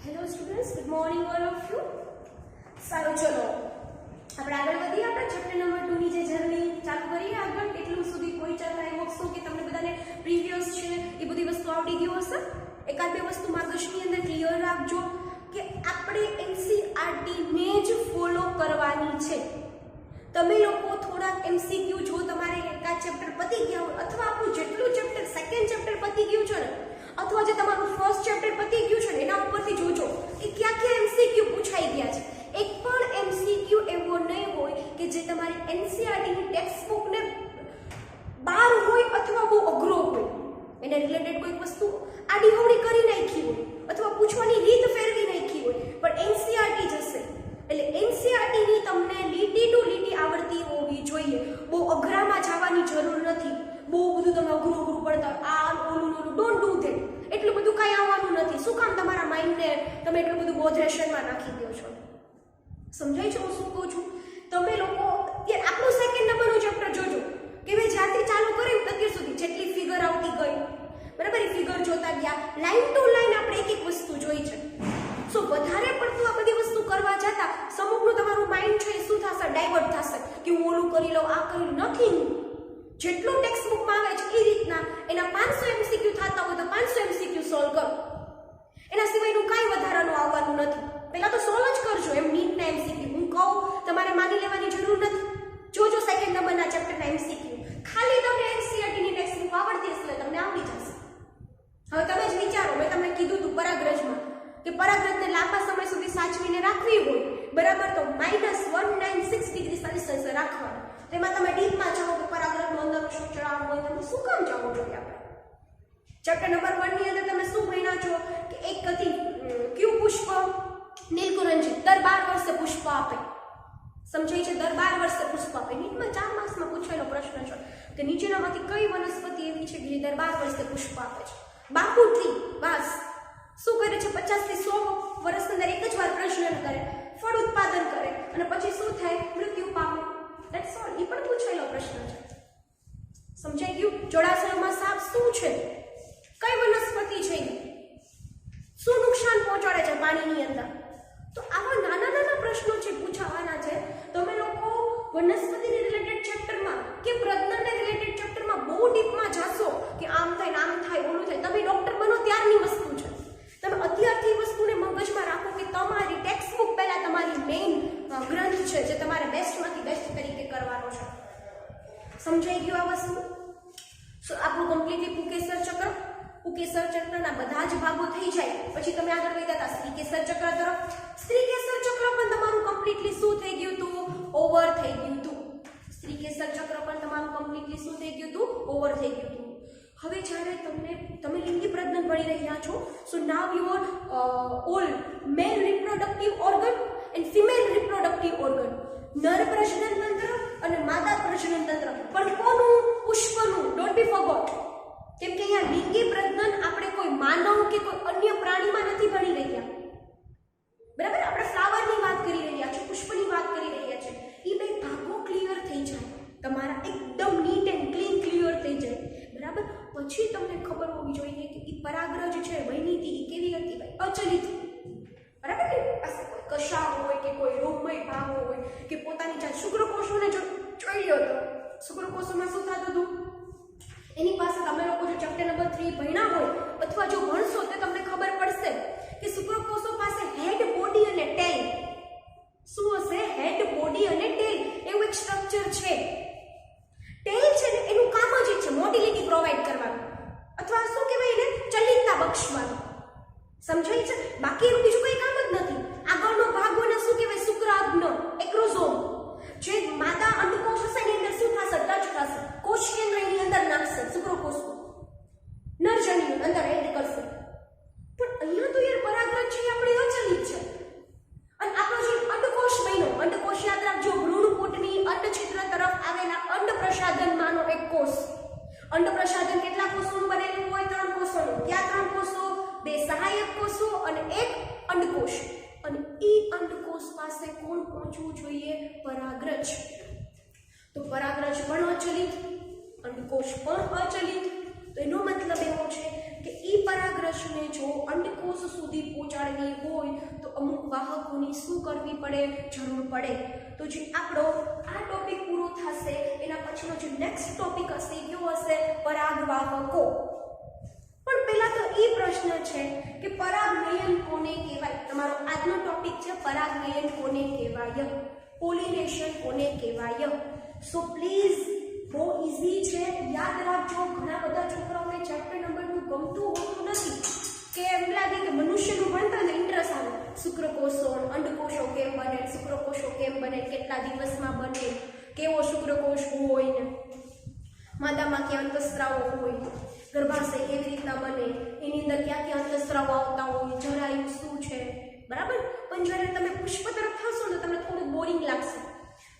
Hello students, good morning all of you. સારું, ચલો આપણે આગળ વધીએ. આપણે ચેપ્ટર નંબર 2 ની જે જર્ની ચાલુ કરીએ. આગળ કેટલું સુધી પહોંચ્યા હતા એ વસ્તુ કે તમને બધાને પ્રીવિયસ છે એ બધી વસ્તુ આવડી ગયું હશે. એકાદ બે વસ્તુ માર્ગદર્શનની અંદર ક્લિયર રાખજો કે આપણે એનસીઆરટી ને જ ફોલો કરવાની છે. તમે લોકો થોડાક એમસીક્યુ જો તમારે એકાદ ચેપ્ટર પતી ગયા હોય અથવા આપણું જેટલું ચેપ્ટર સેકન્ડ ચેપ્ટર પતી ગયું છે ને અથવા જે તમારું ફર્સ્ટ ચેપ્ટર પતી ગયું છે ને એના ઉપરથી જોજો કે ક્યાં ક્યાં એમસીક્યુ પૂછાઈ ગયા છે. એક પણ એમસીક્યુ એવો નહીં હોય કે જે તમારી એનસીઆરટીની ટેક્સ્ટ બુકને બહાર હોય અથવા બહુ અઘરો હોય, એને રિલેટેડ કોઈક વસ્તુ આડીહવડી કરી નાખી હોય અથવા પૂછવાની રીત ફેરવી નાખી હોય, પણ એનસીઆરટી જશે એટલે એનસીઆરટીની તમને લીટી ટુ લીટી આવડતી હોવી જોઈએ. બહુ અઘરામાં જવાની જરૂર નથી. બહુ બધું તમે અઘરું પડતા આ ઓલું ડોન્ટ ડુ ધેટ. એટલું બધું કાંઈ આવવાનું નથી. શું કામ તમારા માઇન્ડને તમે એટલું બધું બોધરેશનમાં નાખી દો છો? સમજાય છે હું શું કહું છું? તમે લોકો આપણું સેકન્ડ નંબરનું ચેપ્ટર જોજો કે ભાઈ જ્યારથી ચાલુ કર્યું અત્યાર સુધી જેટલી ફિગર આવતી ગઈ, બરાબર, એ ફિગર જોતા ગયા, લાઈન ટુ લાઈન આપણે એક એક વસ્તુ જોઈ છે. સો વધારે પડતું આ બધી વસ્તુ કરવા જતા સમુખનું તમારું માઇન્ડ છે એ શું થશે? ડાયવર્ટ થશે કે હું ઓલું કરી લઉં, આ કરી લઉં. નથી. જેટલું ટેક્સ્ટ બુકમાં આવે છે એ રીતના એના 500 એમસીક્યુ થતા હોય તો 500 એમસીક્યુ સોલ્વ કરો. એના સિવાયનું કાંઈ વધારાનું આવવાનું નથી. પહેલા તો સોલ્વ જ કરજો એમ નીટના એમસીક્યુ. હું કહું તમારે માની લેવાની જરૂર નથી. જોજો સેકન્ડ નંબરના ચેપ્ટરના એમસીક્યુ. ખાલી તમને એનસીઆરટીની ટેક્સ્ટ બુક આવડતી હશે એટલે તમને આવડી જશે. હવે તમે જ વિચારો, મેં તમને કીધું હતું પરાગ્રજમાં કે પરાગ્રજને લાંબા સમય સુધી સાચવીને રાખવી હોય, બરાબર, તો -196 ડિગ્રી સેલ્સિયસ રાખવાનું. તેમાં તમે ડીપમાં જાઓ કે પરાગ્રજનો અંદરનો સ્ટ્રક્ચર આમ હોય, તમે શું કામ જાઓ જોઈએ? આપણે ચેપ્ટર નંબર 1 ની અંદર તમે શું ભણ્યા છો કે એક હતી ક્યુ પુષ્પ નીલકુંરંજી દર 12 વર્ષે પુષ્પ આપે. સમજાય છે? દર 12 વર્ષે પુષ્પ આપે. નીટમાં 4 માર્ક્સમાં પૂછાયેલો પ્રશ્ન છે કે નીચેનામાંથી કઈ વનસ્પતિ એવી છે કે જે દર 12 વર્ષે પુષ્પ આપે છે? બાંબુ ટ્રી, વાંસ શું કરે છે? 50 થી 100 વર્ષની અંદર એક જ વાર પ્રજનન કરે, ફળ ઉત્પાદન કરે અને પછી શું થાય? મૃત્યુ પામે. That's all. એ પણ પૂછાયેલો પ્રશ્ન છે. સમજાઈ ગયું? જોડાસરમાં સાપ શું છે? કઈ વનસ્પતિ છે? શું નુકસાન પહોંચાડે છે પાણીની અંદર? તો આવા નાના નાના પ્રશ્નો છે પૂછાવાના છે. તમે લોકો વનસ્પતિને રિલેટેડ ચેપ્ટરમાં કે પ્રજનનને રિલેટેડ ચેપ્ટરમાં બહુ ડીપમાં જાશો કે આમ થાય આમ થાય ઓલું થાય. તમે ડોક્ટર બનો ત્યારની વસ્તુ છે. તમે અત્યારથી વસ્તુને મગજમાં રાખો કે તમારી ટેક્સ્ટ બુક પહેલા તમારી મેઇન ગ્રંથ છે જે તમારે બેસ્ટમાંથી બેસ્ટ તરીકે કરવાનો છે. સમજાઈ ગયું આ વસ્તુ? સો આપણું કમ્પ્લીટલી પુકેસર ચક્ર, પુકેસર ચક્રના બધા જ ભાગો થઈ જાય પછી તમે આગળ વધ્યા હતા સ્ત્રીકેસર ચક્ર તરફ. સ્ત્રીકેસર ચક્ર પણ તમારું કમ્પ્લીટલી શું થઈ ગયું હતું? ઓવર થઈ ગયું હતું. સ્ત્રીકેસર ચક્ર પણ તમારું કમ્પ્લીટલી શું થઈ ગયું હતું? ઓવર થઈ ગયું હતું. હવે જ્યારે તમે લિંગી પ્રજનન ભણી રહ્યા છો, so now your all male reproductive organ and female reproductive organ, નર પ્રજનન તંત્ર અને માદા પ્રજનન તંત્ર, પણ કોનું? પુષ્પનું. Don't be forgot. કેમ કે અહીંયા લિંગી પ્રજનન આપણે કોઈ માનવ કે કોઈ અન્ય પ્રાણીમાં નથી ભણી રહ્યા, બરાબર? આપણે ફ્લાવરની વાત કરી રહ્યા છીએ, પુષ્પની વાત કરી રહ્યા છીએ. એ બે ભાગો ક્લિયર થઈ જાય તમારા, એકદમ નીટ એન્ડ ક્લીન ક્લિયર થઈ જાય, બરાબર? પછી તમને ખબર હોવી જોઈએ કે એ પરાગરજ છે બની હતી એ કેવી હતી? ભાઈ અચલિત, બરાબર? કે પાસે કોઈ કશા હોય કે કોઈ રોગમય ભાવ હોય કે પોતાની જાત શુક્રકોષોને જોઈ લો તો શુક્રકોષોમાં શું થતું હતું? એની પાસે તમે લોકો જો ચેપ્ટર નંબર 3 ભણ્યા હોય અથવા જો ભણશો તો તમને ખબર પડશે કે શુક્રકોષો પાસે હેડ, બોડી અને ટેલ. શું હશે? હેડ, બોડી અને ટેલ એવું એક સ્ટ્રક્ચર છે. ટેલ છે ને એનું કામ જ છે મોટિલિટી પ્રોવાઈડ કરવાનું અથવા શું કહેવાય એને? ચલિતતા બક્ષવાનું. સમજાય છે? બાકી એનું બીજું કોઈ કામ જ નથી. આગળનો ભાગ હોય ને શું કહેવાય? શુક્રાગ્ન, એક્રોઝોમ. જે માદા અંડકોષ હશે એની અંદર શું થશે? ટચ થશે. કોષ કેન્દ્ર એની અંદર નાખશે શુક્રકોષ, નરજનીની અંદર એડ કરશે. પણ અહીંયા તો યાર પરાગરજ છે આપણી અચલિત છે. અને આપણો જે અંડકોષ બન્યો, અંડકોષ યાદ રાખજો, ભ્રૂણપોટની અંડછિદ્ર તરફ આવેલા અંડપ્રસાધનમાંનો એક કોષ. અંડપ્રસાધન કેટલા કોષોનું બનેલું હોય? 3 કોષોનું. કયા 3 કોષો? 2 સહાયક કોષો અને એક અંડકોષ. અને એ અંડકોષ પાસે કોણ પહોંચવું જોઈએ? પરાગરજ. તો પરાગરજ પણ અચલિત, અંડકોષ પણ અચલિત. તો એનો મતલબ એવો છે કે એ ઈ પરાગરજને જો અંડકોષ સુધી પહોંચાડવી હોય તો અમુક વાહકોની શું કરવી પડે, જરૂર પડે. તો જે આપણો આ ટોપિક પૂરો થશે એના પછીનો જે નેક્સ્ટ ટોપિક હશે એ કયો હશે, પરાગવાહકો. પણ પહેલા તો એ પ્રશ્ન છે કે પરાગનયન કોને કહેવાય. તમારો આજનો ટોપિક છે પરાગનયન કોને કહેવાય, પોલિનેશન કોને કહેવાય. સો પ્લીઝ બહુ ઈઝી છે, યાદ રાખજો. ઘણા બધા છોકરાઓને ચેપ્ટર નંબર 2 ગમતું હોતું નથી કે એમ લાગે કે મનુષ્યનું ભણતા ને ઇન્ટરેસ્ટ આવે, શુક્રકોષો, અંડકોષો કેમ બને, શુક્રકોષો કેમ બને, કેટલા દિવસમાં બને, કેવો શુક્રકોષ હોય ને માદામાં ક્યાં અંતસ્ત્રાવો હોય, ગર્ભાશય કેવી રીતના બને, એની અંદર ક્યાં ક્યાં અંતસ્ત્રાવો આવતા હોય, જરાયુ શું છે, બરાબર. પણ જ્યારે તમે પુષ્પ તરફ થશો ને તમને થોડું બોરિંગ લાગશે.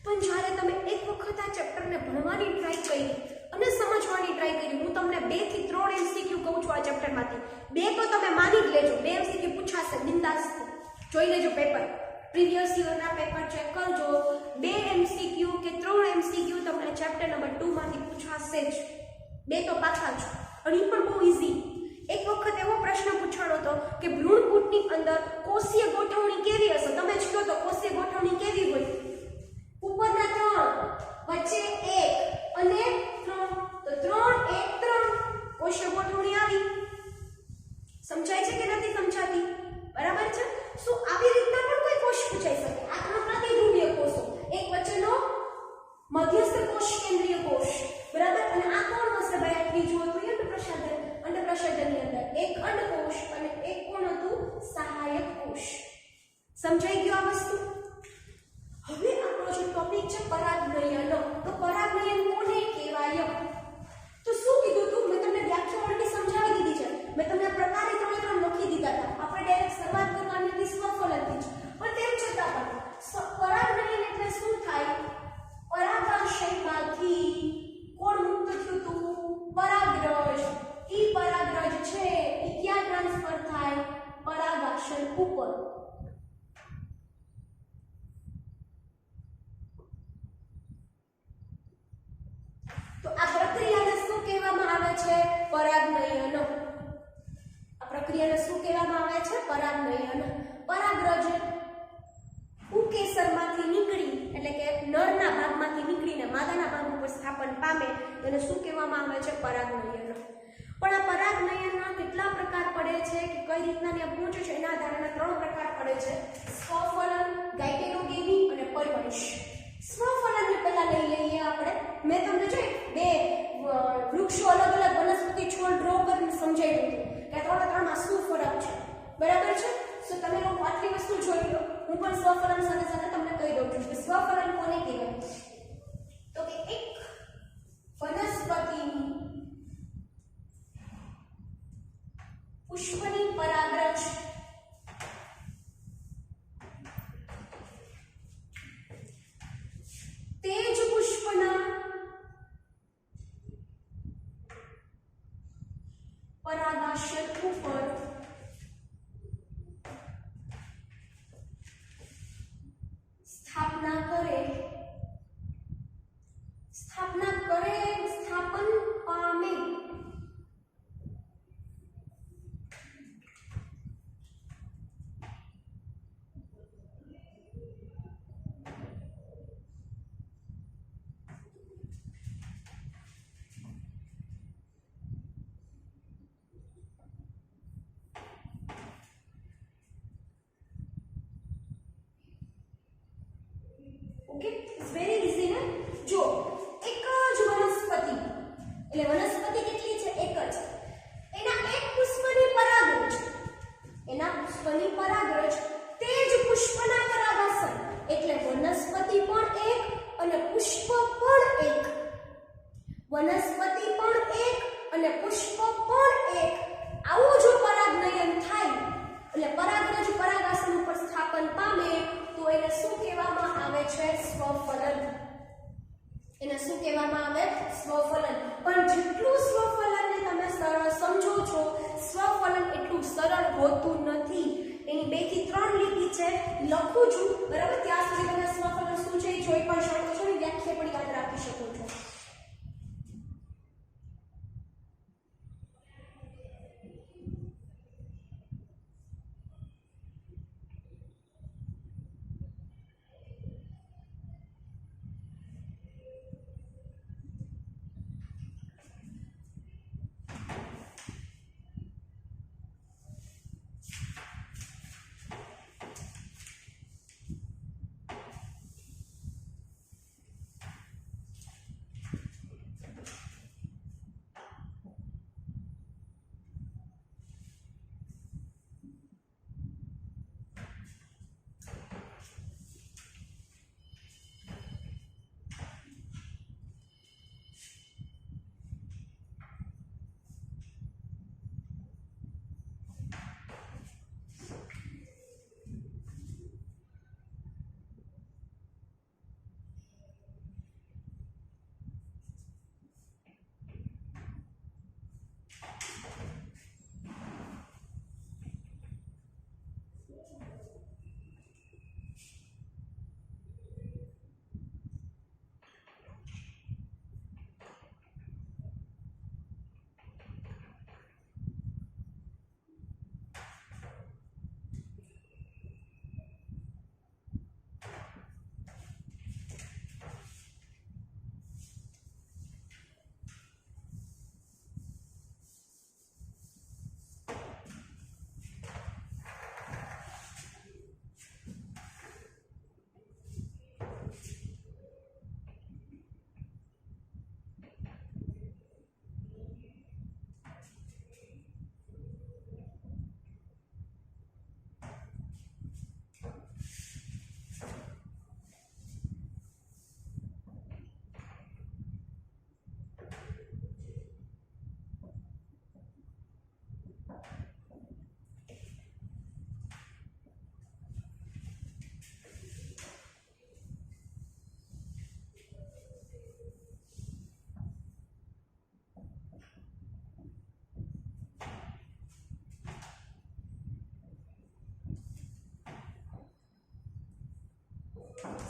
પણ જ્યારે તમે એક વખત આ ચેપ્ટરને ભણવાની ટ્રાય કરી અને સમજવાની ટ્રાય કરી, હું તમને 2 થી 3 એમસીક્યુ કહું છું આ ચેપ્ટરમાંથી, 2 તો તમે માની જ લેજો, 2 એમસીક્યુ પૂછાશે બિંદાસથી. જોઈ લેજો પેપર, પ્રીવિયસ યરના પેપર ચેક કરજો. 2 એમસીક્યુ કે 3 એમસીક્યુ તમને ચેપ્ટર નંબર 2 માંથી પૂછાશે જ, 2 તો પાછા જ. અને એ પણ બહુ ઈઝી. એક વખત એવો પ્રશ્ન પૂછાણો હતો કે ભ્રૂણપૂટની અંદર કોષીય ગોઠવણી કેવી હશે. તમે જ કહો તો કોષીય ગોઠવણી કેવી હોય, ઉપરના 3 વચ્ચે 1 અને 3, તો 3 1 3 કોષીય ગોઠવણી આવી. સમજાય છે કે નથી સમજાતી? બરાબર છે. સો આવી રીતના પણ કોઈ કોષ પૂછાઈ શકે. આ 3 પ્રતિધ્રુવીય કોષો, એક વચ્ચેનો મધ્યસ્થ કોષ કેન્દ્રીય કોષ, બરાબર. અને આ કોણ હશે ભાઈ? ત્રીજું હતું અંડપ્રસાધન. અંડપ્રસાધનની અંદર એક અંડકોષ અને એક કોણ હતું? સહાયક કોષ. સમજાઈ ગયું આ વસ્તુ? હવે આપણો જે ટોપિક છે પરાગનયન. તો પરાગનયન કોને કહેવાય? તો શું કીધું તું? મેં તમને વ્યાખ્યા ઓલરેડી સમજાવી દીધી છે. મેં તમને પ્રકારે 3 લખી દીધા હતા. આપણે ડાયરેક્ટ શરૂઆત કરવાની હતી સ્વફલનથી જ. પણ તેમ છતાં પણ પરાગનયન એટલે શું થાય? પરાગાશયમાંથી કોણ મુક્ત થયું તું? પરાગરજ. ઈ પરાગરજ છે એ ક્યાં ટ્રાન્સફર થાય? પરાગાશય ઉપર. તો આ પ્રક્રિયાને શું કહેવામાં આવે છે? પરાગનયન. આ પ્રક્રિયાને શું કહેવામાં આવે છે? પરાગનયન. પરાગરજ ઉકેસરમાંથી નીકળી એટલે કે નરના ભાગમાંથી નીકળીને માદાના ભાગ ઉપર સ્થાપન પામે તેને શું કહેવામાં આવે છે? પરાગનયન. પણ આ પરાગનયનના કેટલા પ્રકાર પડે છે કે કઈ રીતના ત્યાં પહોંચે છે એના આધારે 3 પ્રકાર પડે છે: સ્વફલન, ગાયટેરોગેમી અને પરવરિશ. સ્વફલનને પહેલા લઈ લઈએ આપણે. મેં તમને જો 2 વૃક્ષો અલગ અલગ વનસ્પતિ છોડ ડ્રો કરીને સમજાવ્યું હતું કે 3માં શું ફરક છે, બરાબર છે. સો તમે લોકો આટલી વસ્તુ જોઈ લો. હું પણ સ્વફલન સાથે સાથે તમને કહી દઉં છું કે સ્વફલન કોને કહેવાય. તો કે એક વનસ્પતિની પુષ્પની પરાગરજ તે જ પુષ્પના પરાગાશય ઉપર સ્થાપન પામે. ઓકે, ઇટ્સ વેરી ઈઝી ને. જો એક જ વનસ્પતિ, એટલે વનસ્પતિ કેટલી છે? એક જ. એના એક પુષ્પની પરાગરજ, તે જ પુષ્પના પરાગાસન, એટલે વનસ્પતિ પણ એક અને પુષ્પ પણ એક. વનસ્પતિ પણ એક અને પુષ્પ પણ એક. આવું જો પરાગનયન થાય એટલે પરાગરજ પરાગાસન ઉપર સ્થાપન પામે તો એને શું કહેવામાં આવે છે? સ્વફલન. એને શું કહેવામાં આવે? સ્વફલન. પણ જેટલું સ્વફલનને તમે સરળ સમજો છો, સ્વફલન એટલું સરળ હોતું નથી. એની 2 થી 3 લીટી છે, લખું છું, બરાબર. ત્યાં સુધી તમે સ્વફલન શું છે જોઈ પણ શકો છો ને વ્યાખ્યા પણ યાદ રાખી શકો છો.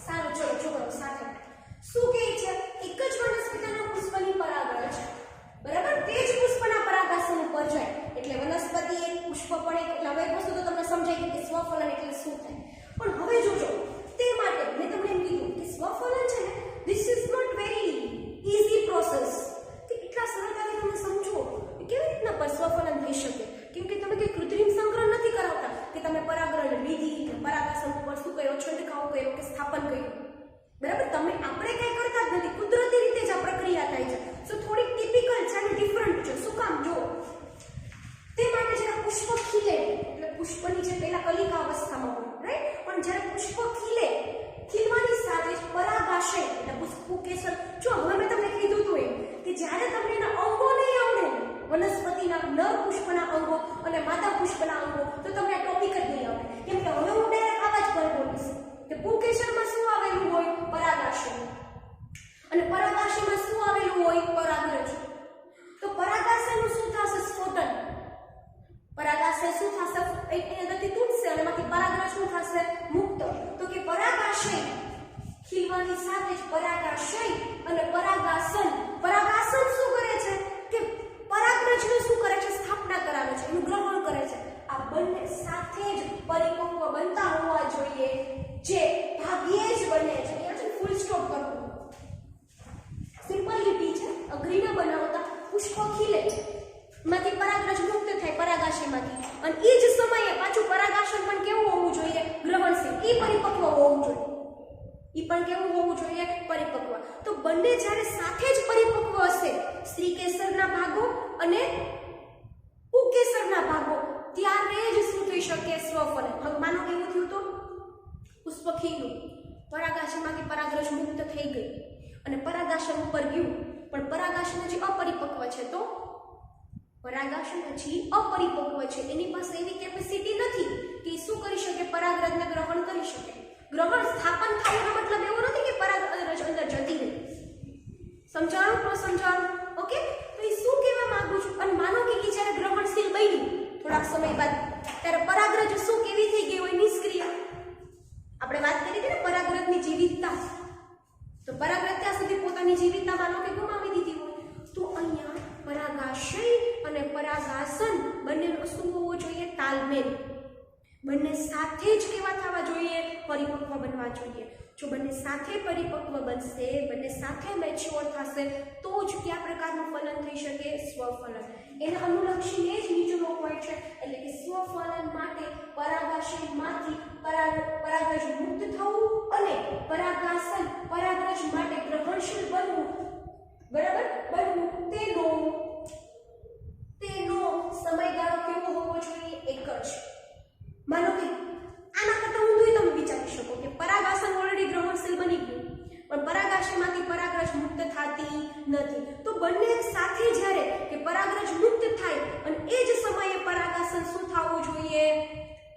સારું, ચલો છોકરો સાથે શું કહે છે? એક જ વનસ્પતિના પુષ્પની પરાગરજ, બરાબર, તે જ પુષ્પના પરાગાસન ઉપર જાય એટલે વનસ્પતિ એક પુષ્પ પણ એક. હવે એક વસ્તુ તો તમને સમજાય કે સ્વફલન એટલે શું થાય, પણ હવે જોજો તે માટે મેં તમને એમ કીધું કે સ્વફલન છે ને, this is not very easy process, કે એટલા સરળતાથી તમે સમજો કે કેવી રીતના પર સ્વફલન થઈ શકે, કેમ કે તમે કોઈ કૃત્રિમ સંગ્રહ નથી કરાવતા કે તમે પરાગરણ વિધિ કે પરાગાસન ઉપર શું કર્યો, છંટકાવ કર્યો કે સ્થાપન કર્યું, બરાબર, તમે આપણે કઈ કરતા જ નથી, કુદરતી રીતે જ આ પ્રક્રિયા થાય છે. સો થોડીક ટિપિકલ છે અને ડિફરન્ટ છે. શું કામ? જો તે માટે જ્યારે પુષ્પ ખીલે એટલે પુષ્પની જે પહેલા કલિકા અવસ્થામાં હોય, રાઈટ, પણ જ્યારે પુષ્પ ખીલે, ખીલવાની સાથે જ પરાગાશય એટલે પુષ્પકેસર. જો હવે મેં તમને કીધું હતું એમ કે જ્યારે તમને એના અંગો નહીં આવડે, વનસ્પતિના નર પુષ્પના અંગો અને માદા પુષ્પના અંગો, તો તમને આ ટોપિક જ નહીં આવડે, કેમ કે હવે હું ડાયરેક્ટ આવા જ પર બોલીશ કે પુષ્પકેસરમાં શું આવેલું હોય? પરાગાશય. અને પરાગાશયમાં શું આવેલું હોય? પરાગરજ. તો પરાગાશયનું શું થશે? સ્ફોટન. પરાગાશય શું થશે? એની અંદરથી તૂટશે અને એમાંથી પરાગરજ શું થશે? મુક્ત. તો કે પરાગાશય ખીલવાની સાથે જ પરાગાશય અને પરાગાસન. પરાગાસન શું કરે છે કે પરાગરજનું શું કરે છે? સ્થાપના કરાવે છે, એનું ગ્રહણ કરે છે. આ બંને સાથે જ પરિપક્વ બનતા હોવા જોઈએ, જે ભાગ્યે જ બને છે. અહીંયા છે ફૂલ સ્ટોપ કરવું, સિમ્પલ લીટી છે, અઘરી ન બનાવતા. પુષ્પ ખીલે માંથી પરાગરજ મુક્ત થાય પરાગાશયમાંથી, અને એ જ સમયે પાછું પરાગાશન પણ કેવું હોવું જોઈએ? ગ્રહણશીલ. એ પરિપક્વ હોવું જોઈએ. એ પણ કેવું હોવું જોઈએ? પરિપક્વ. તો બંને જ્યારે સાથે જ પરિપક્વ હશે, સ્ત્રી કેસરના ભાગો અને પુંકેસરના ભાગો, ત્યારે જ શું થઈ શકે? સ્વફલન. હવે માનો કેવું થયું? તો પુષ્પ ખીલ્યું, પરાગાશયમાંથી પરાગરજ મુક્ત થઈ ગઈ અને પરાગાશન ઉપર ગયું, પણ પરાગાશન હજી અપરિપક્વ છે. તો પરાગાશન હજી અપરિપક્વ છે, એની પાસે એવી કેપેસિટી નથી કે શું કરી શકે? પરાગરજને ગ્રહણ કરી શકે. ગ્રહણ સ્થાપન થવાનો મતલબ એવો નથી કે પરાગરજ અંદર જતી રહે. સમજાણું? તો સમજાણું? ઓકે. તો એ શું કહેવા માંગુ છું? અને માનો કે જ્યારે ગ્રહણશીલ બન્યું થોડાક સમય બાદ, ત્યારે પરાગરજ શું કેવી થઈ ગઈ હોય? નિષ્ક્રિય. આપણે વાત કરી હતી ને પરાગરજની જીવિતતા, તો પરાગરજ ત્યાં સુધી પોતાની જીવિતતા માનો કે ગુમાવી દીધી હોય, તો અહીંયા પરાગાશય અને પરાગાસન બંનેનો શું હોવો જોઈએ? તાલમેલ. બંને સાથે જ કેવા થવા જોઈએ? પરિપક્વ બનવા જોઈએ. જો બંને સાથે પરિપક્વ બનશે, બંને સાથે મેચ્યોર થશે, તો જ કયા પ્રકારનું ફલન થઈ શકે? સ્વફલન. એના અનુલક્ષીને જ નીચેનો પોઈન્ટ છે, એટલે કે સ્વફલન માટે પરાગાશયમાંથી પરાગરજ મુક્ત થવું અને પરાગાસન પરાગરજ માટે ગ્રહણશીલ બનવું, બરાબર, બનવું, તેનો સમયગાળો કેવો હોવો જોઈએ? એક જ. માનો કે આના કરતા ઊંધું તમે વિચારી શકો કે પરાગાસન ઓલરેડી ગ્રહણશીલ બની ગયું, પણ પરાગાશયમાંથી પરાગરજ મુક્ત થતી નથી. તો બંને સાથે જ્યારે કે પરાગરજ મુક્ત થાય અને એ જ સમયે પરાગાસન શું થવું જોઈએ?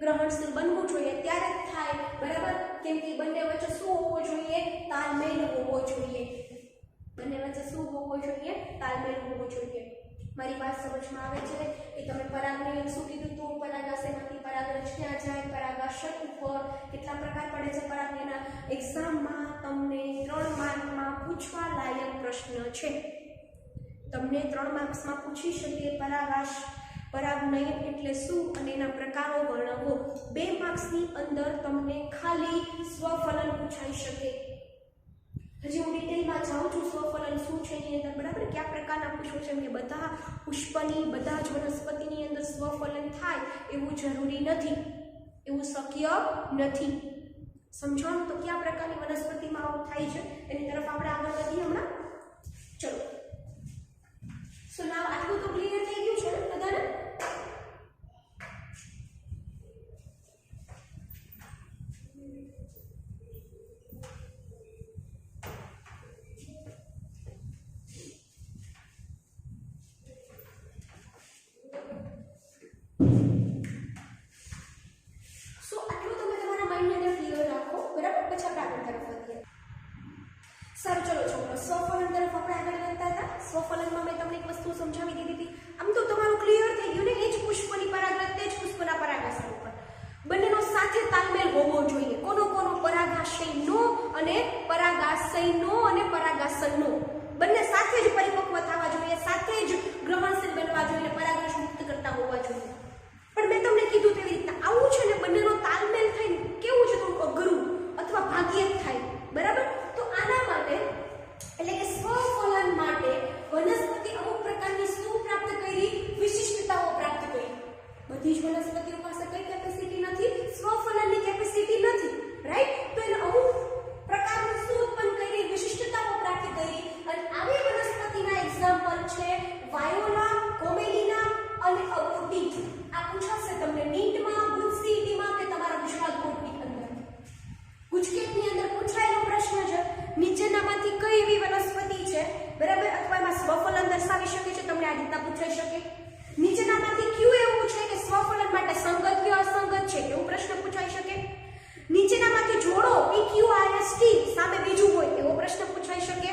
ગ્રહણશીલ બનવું જોઈએ, ત્યારે જ થાય, બરાબર, કેમ કે બંને વચ્ચે શું હોવો જોઈએ? તાલમેલ હોવો જોઈએ. બંને વચ્ચે શું હોવો જોઈએ? તાલમેલ હોવો જોઈએ. મારી વાત સમજમાં આવે છે? એ તમે પરાગને શું કીધું તું? પરાગાશયમાંથી પરાગરજ ક્યાં જાય, પરાગાશય ઉપર કેટલા પ્રકાર પડે છે પરાગના? એક્ઝામમાં તમને 3 માર્કમાં પૂછવા લાયક પ્રશ્ન છે. તમને 3 માર્ક્સમાં પૂછી શકે પરાગનયન એટલે શું અને એના પ્રકારો વર્ણવો. 2 માર્ક્સની અંદર તમને ખાલી સ્વફલન પૂછાઈ શકે. હજી હું ડિટેલમાં જાઉં છું સ્વફલન શું છે એની અંદર, બરાબર, કયા પ્રકારના પુષ્પો છે. કે બધા પુષ્પની બધા જ વનસ્પતિની અંદર સ્વફલન થાય એવું જરૂરી નથી, એવું શક્ય નથી. સમજો તો કયા પ્રકારની વનસ્પતિમાં આવું થાય છે એની તરફ આપણે આગળ વધીએ હમણાં. ચલો, સો નાવ આટલું તો ક્લિયર થઈ ગયું છે ને બધાને? સ્વફલન તરફ આપણે આગળ વધતા હતા. સ્વફલનમાં મેં તમને એક વસ્તુ સમજાવી દીધી હતી. આમ તો તમારું ક્લિયર થઈ ગયું ને, એ જ પુષ્પની પરાગરજ, તે જ પુષ્પના પરાગાશય ઉપર બંનેનો સાથે તાલમેલ હોવો જોઈએ. કોનો પરાગાશયનો અને પરાગાસનનો બંને સાથે જ પરિપક્વ થવા જોઈએ, સાથે જ ગ્રહણશીલ બનવા જોઈએ, પરાગરજ મુક્ત કરતા હોવા જોઈએ. પણ મેં તમને કીધું તેવી રીતના આવું છે ને, બંનેનો તાલમેલ થઈને કેવું છે થોડું અઘરું અથવા ભાગ્યે જ થાય, બરાબર. તો આના માટે એટલે કે સ્વફલન માટે વનસ્પતિ અમુક પ્રકારની શું પ્રાપ્ત કરી? વિશિષ્ટતાઓ પ્રાપ્ત કરી. બધી જ વનસ્પતિઓ પાસે કઈ કેપેસિટી નથી? સ્વફલનની કેપેસિટી નથી, રાઈટ? તો એને અમુક પ્રકારની શું ઉત્પન્ન કરી? વિશિષ્ટતાઓ પ્રાપ્ત કરી. અને આવી વનસ્પતિના એક્ઝામ્પલ છે વાયોલા, કોમેલિના અને અબુટી. આ પૂછાશે તમને નીટમાં, ગુજસીટીમાં કે તમારા ગુજરાત બોર્ડની અંદર. ગુજકેટની અંદર પૂછાયેલો પ્રશ્ન છે, નીચેનામાંથી કઈ એવી વનસ્પતિ છે, બરાબર, અથવા એમાં સ્વફલન દર્શાવી શકે છે? તમને આ રીતના પૂછાઈ શકે. નીચેનામાંથી કયું એવું છે કે સ્વફલન માટે સંગત કે અસંગત છે, એવો પ્રશ્ન પૂછાઈ શકે. નીચેનામાંથી જોડો PQRST સામે બીજું હોય, એવો પ્રશ્ન પૂછાઈ શકે.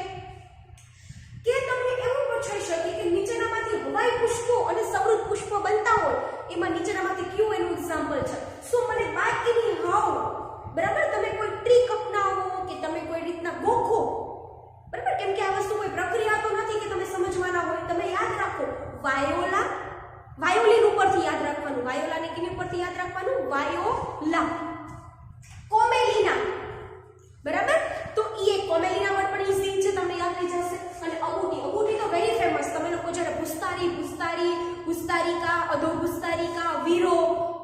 કે તમને એવું પૂછાઈ શકે કે નીચેનામાંથી હવાઈ પુષ્પો અને સમૃદ્ધ પુષ્પો બનતા હોય, એમાં નીચેનામાંથી કયું એનું એક્ઝામ્પલ છે. શું મને બાકીની હાવ, બરાબર, તમે કોઈ ટ્રીક અપનાવો કે તમે કોઈ રીતના ગોખો, બરાબર, કેમ કે આ વસ્તુ કોઈ પ્રક્રિયા તો નથી કે તમે સમજવાના હોય. તમે યાદ રાખો, વાયોલા, વાયોલિન ઉપરથી યાદ રાખવાનું. વાયોલાને કેની ઉપરથી યાદ રાખવાનું? વાયોલા. કોમેલિના, બરાબર, તો એ કોમેલિના વર્ડ પણ ઈઝી છે, તમને યાદ રહી જશે. અને અબુટી તો વેરી ફેમસ. તમે લોકો જ્યારે પુસ્તારિકા, અધોપુસ્તારિકા, વીરો,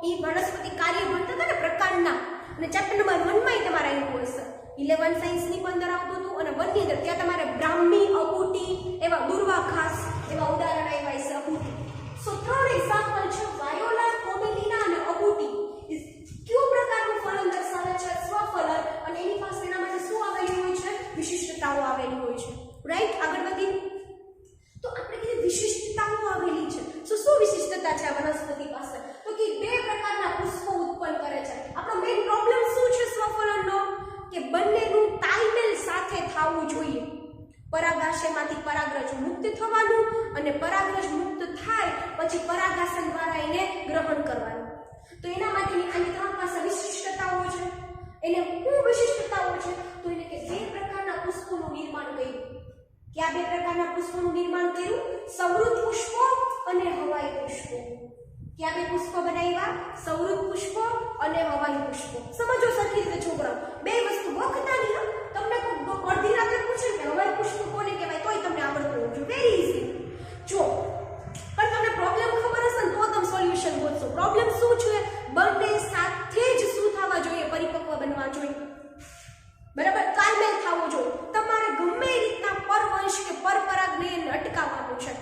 એ વનસ્પતિ કાર્ય ભણતા હતા ને પ્રકારના, અને ચેપ્ટર નંબર 1 માં તમારા એવું હશે. 11 સાયન્સની અંદર આવતું હતું અને 1 ની અંદર ત્યાં તમારે બ્રાહ્મી, અબુટી એવા દુર્વા ખાસ એવા ઉદાહરણ આવ્યા છે. અબુટી. સો 3 એક્ઝામ્પલ છે, વાયોલા, કોમેલિના અને અબુટી. કયું પ્રકારનું ફલન દર્શાવે છે? સ્વફલન. અને એની પાસે એના માટે શું આવેલું હોય છે? વિશિષ્ટતાઓ આવેલી હોય છે, રાઈટ? આગળ વધી તો આપણે કીધું વિશિષ્ટતાઓ આવેલી છે. શું વિશિષ્ટતા છે આ વનસ્પતિ પાસે? તો કે 2 પ્રકારના પુષ્પો ઉત્પન્ન કરે છે. આપણો મેઇન પ્રોબ્લેમ શું છે સ્વફલનનો? કે બંનેનું તાલમેલ સાથે થવું જોઈએ. પરાગાશયમાંથી પરાગરજ મુક્ત થવાનું અને પરાગરજ મુક્ત થાય પછી પરાગાસન દ્વારા એને ગ્રહણ કરવાનું. તો એના માટેની આની 3 પાસે વિશિષ્ટતાઓ છે. એને શું વિશિષ્ટતાઓ છે? તો એને કે 2 પ્રકારના પુષ્પોનું નિર્માણ કર્યું. કયા 2 પ્રકારના પુષ્પોનું નિર્માણ કર્યું? સમૃદ્ધ પુષ્પો અને હવાઈ પુષ્પો. કયા 2 પુષ્પો બનાવ્યા? સમૃદ્ધ પુષ્પો અને હવાઈ પુષ્પો. સમજો સરખી રીતે છોકરાઓ, 2 વસ્તુ વખતા નહીં. તમને અડધી રાતે પૂછે કે હવાઈ પુષ્પ કોને કહેવાય, તોય તમને આવડતું હોવું જોઈએ. Very easy. જો પણ તમને પ્રોબ્લેમ ખબર હશે ને તો તમે સોલ્યુશન ગોતશો. પ્રોબ્લેમ શું છે? બંને સાથે જ શું થવા જોઈએ? પરિપક્વ બનવા જોઈએ, બરાબર, તાલમેલ થવો જોઈએ. તમારે ગમે રીતના પરવંશ કે પરપરાગને અટકાવવાનું છે.